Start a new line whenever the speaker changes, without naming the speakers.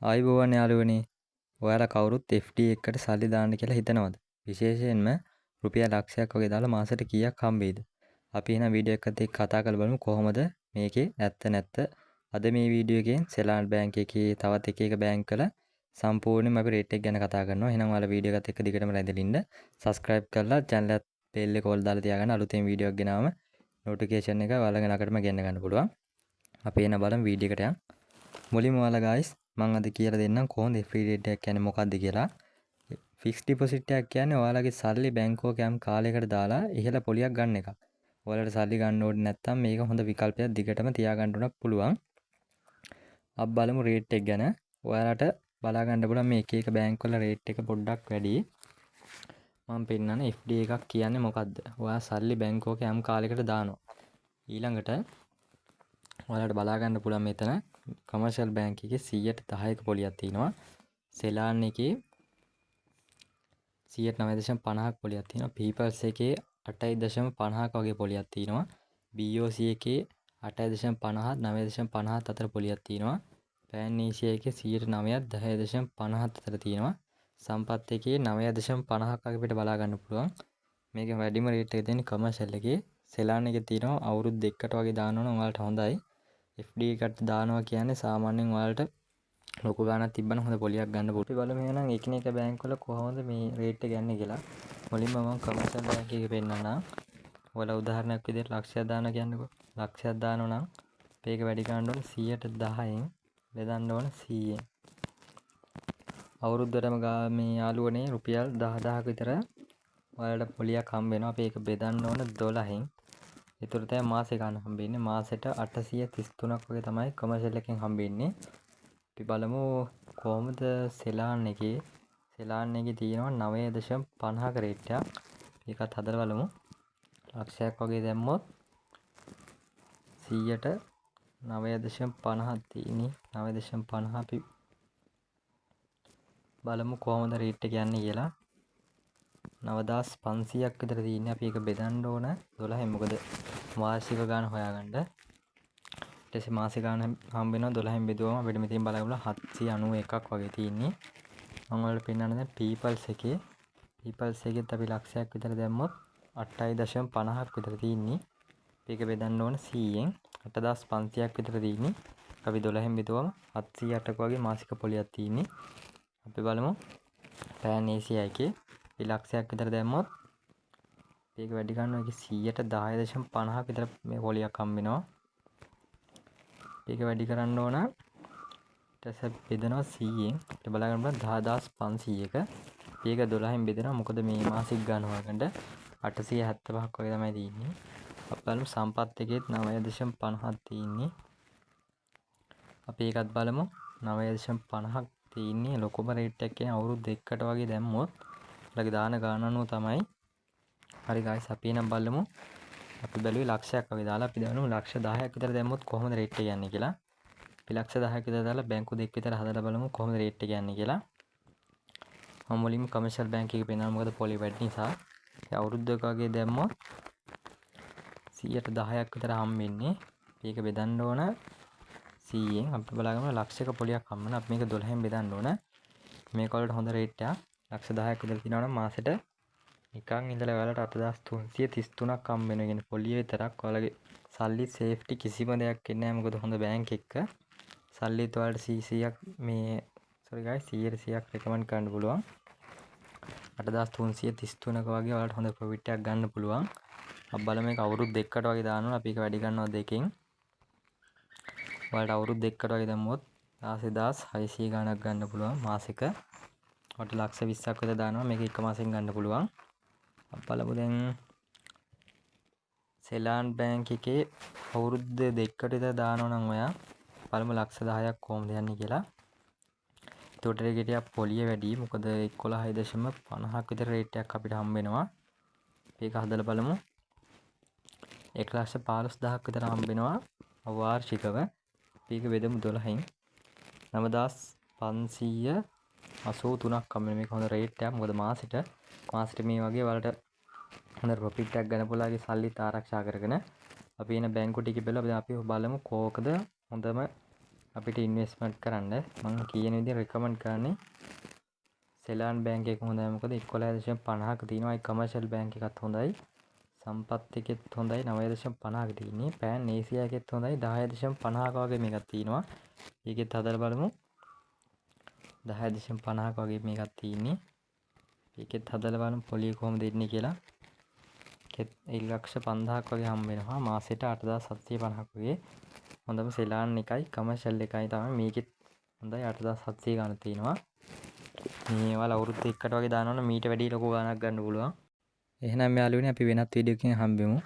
ආයුබෝවන් යාළුවනේ. ඔයාලා කවුරුත් FD එකකට සල්ලි දාන්න කියලා හිතනවද? විශේෂයෙන්ම රුපියල් ලක්ෂයක් වගේ දාලා මාසෙට කීයක් හම්බෙයිද? අපි එහෙනම් වීඩියෝ එකත් එක්ක කතා කරලා බලමු කොහොමද මේකේ ඇත්ත නැත්ත. අද මේ වීඩියෝ එකෙන් සෙලාන් බැංක් එකේ තවත් එක බැංක් වල සම්පූර්ණයෙන්ම අපි රේට් එක ගැන කතා කරනවා. එහෙනම් ඔයාලා වීඩියෝ එකත් එක්ක දිගටම රැඳෙන්න ඉන්න. subscribe කරලා channel එක bell එක all දාලා තියාගන්න. අලුතෙන් වීඩියෝ එකක් ගෙනාවම notification එක ඔයාලගේ ළඟටම ගෙන්න ගන්න පුළුවන්. අපි එහෙනම් බලමු වීඩියෝ එකට යන්න. මුලින්ම ඔයාලා guys මම අද කියලා දෙන්නම් කොහොමද free rate එකක් කියන්නේ මොකක්ද කියලා. ෆික්ස් ඩිපොසිට් එකක් කියන්නේ ඔයාලගේ සල්ලි බැංකුවක යම් කාලයකට දාලා ඉහළ පොලියක් ගන්න එකක්. ඔයාලට සල්ලි ගන්න ඕනේ නැත්නම් මේක හොඳ විකල්පයක් දිගටම තියාගන්න උනත් පුළුවන්. අපි බලමු රේට් එක ගැන. ඔයාලට බලා ගන්න පුළුවන් මේ එක එක බැංක් වල රේට් එක පොඩ්ඩක් වැඩි. මම පෙන්නන්නේ FD එකක් කියන්නේ මොකක්ද? ඔයා සල්ලි බැංකුවක යම් කාලයකට දානවා. ඊළඟට ඔයාලට බලා ගන්න පුළුවන් මෙතන කමර්ෂල් බැංක් එකේ 110ක පොලියක් තියෙනවා. සෙලාන් එකේ 109.50ක පොලියක් තියෙනවා. පීපල්ස් එකේ 8.50ක වගේ පොලියක් තියෙනවා. BOC එකේ 8.50 9.50 අතර පොලියක් තියෙනවා. පෑන් ඒෂියා එකේ 109ක් 10.50 අතර තියෙනවා. සම්පත් එකේ 9.50ක් වගේ පිට බලා ගන්න පුළුවන්. මේකෙන් වැඩිම රේට් එක තියෙන්නේ කමර්ෂල් එකේ. සෙලාන් එකේ තියෙනවා අවුරුදු දෙකකට වගේ දාන්න ඕන ඔයාලට හොඳයි. FD එකට දානවා කියන්නේ සාමාන්‍යයෙන් ඔයාලට ලොකු ගාණක් තිබ්බනම් හොඳ පොලියක් ගන්න පුළුවන්. අපි බලමු එහෙනම් එකිනෙක බැංක් වල කොහොමද මේ රේට් එක යන්නේ කියලා. මුලින්ම මම කමර්ෂල් බැංක් එකේ පෙන්නන්නම්. ඔයාලා උදාහරණයක් විදිහට ලක්ෂයක් දාන්න කියන්නකෝ. ලක්ෂයක් දානවා නම් මේක වැඩි කරන්න ඕනේ 110න් බෙදන්න ඕනේ 100න්. අවුරුද්දටම මේ යාළුවනේ රුපියල් 10000ක විතර ඔයාලට පොලියක් හම්බ වෙනවා. අපි ඒක බෙදන්න ඕනේ 12න්. ඒතර තමයි මාසේ ගන්න හම්බෙන්නේ. මාසෙට 833ක් වගේ තමයි කමර්ෂල් එකෙන් හම්බෙන්නේ. අපි බලමු කොහොමද සෙලාන් එකේ තියෙනවා 9.50ක රේට් එකක්. ඒකත් හදලා බලමු. ලක්ෂයක් වගේ දැම්මොත් 100ට 9.50ක් තියෙන්නේ. 9.50 අපි බලමු කොහොමද රේට් එක යන්නේ කියලා. 9500ක් විතර තියෙන්නේ. අපි ඒක බෙදන්න ඕන 12න්. මොකද වාර්ෂික ගාණ හොයාගන්න. ඊට පස්සේ මාසික ගාණ හම්බ වෙනවා 12න් බෙදුවම අපිට මෙතෙන් බලන්න 791ක් වගේ තියෙන්නේ. මම ඔයාලට පෙන්නන්න දැන් පීපල්ස් එකෙත් අපි ලක්ෂයක් විතර දැම්මොත් 8.50ක් විතර තියෙන්නේ. මේක බෙදන්න ඕන 100න් 8500ක් විතර තියෙන්නේ. අපි 12න් බෙදුවම 708ක වගේ මාසික පොලියක් තියෙන්නේ. අපි බලමු පෑන් ඒෂියා එකේ අපි ලක්ෂයක් විතර දැම්මොත් මේක වැඩි ගන්නවා. ඒකේ 100ට 10.50ක් විතර මේ පොලියක් හම්බ වෙනවා. මේක වැඩි කරන්න ඕන. ඊට පස්සේ බෙදනවා 100න්. ඊට බලා ගන්න බලන්න 10500ක. මේක 12න් බෙදෙනවා. මොකද මේ මාසික ගන්න හොයගන්න 875ක් වගේ තමයි තියෙන්නේ. අපි බලමු සම්පත් එකේත් 9.50ක් තියෙන්නේ. අපි ඒකත් බලමු 9.50ක් තියෙන්නේ. ලොකුම රේට් එකක් කියන්නේ අවුරුදු දෙකකට වගේ දැම්මොත් ඔයාලගේ දාන ගාණ අනුව තමයි. හරි guys අපි එනම් බලමු. අපි බැලුවේ ලක්ෂයක් වගේ දාලා අපි බලමු ලක්ෂ 10ක් විතර දැම්මොත් කොහොමද රේට් එක යන්නේ කියලා. අපි ලක්ෂ 10ක් විතර දාලා බැංකු දෙක විතර හදලා බලමු කොහොමද රේට් එක යන්නේ කියලා. මම මුලින්ම කමර්ෂල් බැංක් එකේ පෙන්නනවා මොකද පොලි වැඩි නිසා. ඒ අවුරුද්දක වගේ දැම්මොත් 110ක් විතර හම්බෙන්නේ. මේක බෙදන්න ඕන 100න්. අපි බලාගමු ලක්ෂයක පොලියක් හම්බ වෙනවා. අපි මේක 12න් බෙදන්න ඕන. මේක වලට හොඳ රේට් එකක්. ලක්ෂ 10ක් විතර තියෙනවා නම් මාසෙට නිකන් ඉඳලා ඔයාලට 8333ක් හම්බ වෙනවා. කියන්නේ පොලිය විතරක් ඔයාලගේ සල්ලි සේෆ්ටි කිසිම දෙයක් එන්නේ නැහැ. මොකද හොඳ බැංක් එකක සල්ලිත් ඔයාලට 100ක් මේ sorry guys 100ක් රෙකමන්ඩ් කරන්න පුළුවන්. 8333ක වගේ ඔයාලට හොඳ ප්‍රොෆිට් එකක් ගන්න පුළුවන්. අපි බලමු මේක අවුරුදු දෙකකට වගේ දානවා. අපි ඒක වැඩි කරනවා දෙකෙන්. ඔයාලට අවුරුදු දෙකකට වගේ දැම්මොත් 11600 ගණක් ගන්න පුළුවන් මාසෙක. ඔයාලට ලක්ෂ 20ක් විතර දානවා. මේක එක මාසෙන් ගන්න පුළුවන්. අපි බලමු දැන් සෙලාන් බැංක් එකේ අවුරුදු දෙකකට විතර දානවා නම් ඔයා බලමු ලක්ෂ 10ක් කොහොමද යන්නේ කියලා. ඒකට ටිකක් පොලිය වැඩි. මොකද 11.50ක් විතර රේට් එකක් අපිට හම්බ වෙනවා. මේක හදලා බලමු. 1,15,000ක් විතර හම්බ වෙනවා වාර්ෂිකව. මේක බෙදමු 12න් 9583ක් හම්බ වෙනවා. මේක හොඳ රේට් එකක්. මොකද මාසෙට මේ වගේ වලට හොඳ ප්‍රොෆිට් එකක් ගන්න පුළුවන්. සල්ලිත් ආරක්ෂා කරගෙන අපි එන බැංකු ටික බැලුවා. අපි බලමු කෝකද හොඳම අපිට ඉන්වෙස්ට්මන්ට් කරන්න මම කියන විදිහට රෙකමන්ඩ් කරන්නේ සෙලාන් බැංක් එක හොඳයි. මොකද 11.50ක තියෙනවා. ඒ කමර්ෂල් බැංක් එකත් හොඳයි. සම්පත් එකෙත් හොඳයි 9.50ක තියෙන්නේ. පෑන් ඒසියා එකෙත් හොඳයි 10.50ක වගේ මේකක් තියෙනවා. ඒකෙත් හදලා බලමු. 10.50ක වගේ මේකක් තියෙන්නේ. ඒකෙත් හදලා බලමු පොලිය කොහොමද දෙන්නේ කියලා. ඒකෙත් 1,50,000ක් වගේ හම්බ වෙනවා. මාසෙට 8,750ක් වගේ. හොඳම සෙලාන් එකයි කමර්ෂල් එකයි තමයි මේකෙත් හොඳයි 8,700 ගාණක් තියෙනවා. මේවල අවුරුදු එකට වගේ දානවනම් මීට වැඩි ලොකු ගාණක් ගන්න පුළුවන්. එහෙනම් යාළුවනේ අපි වෙනත් වීඩියෝ එකකින් හම්බෙමු.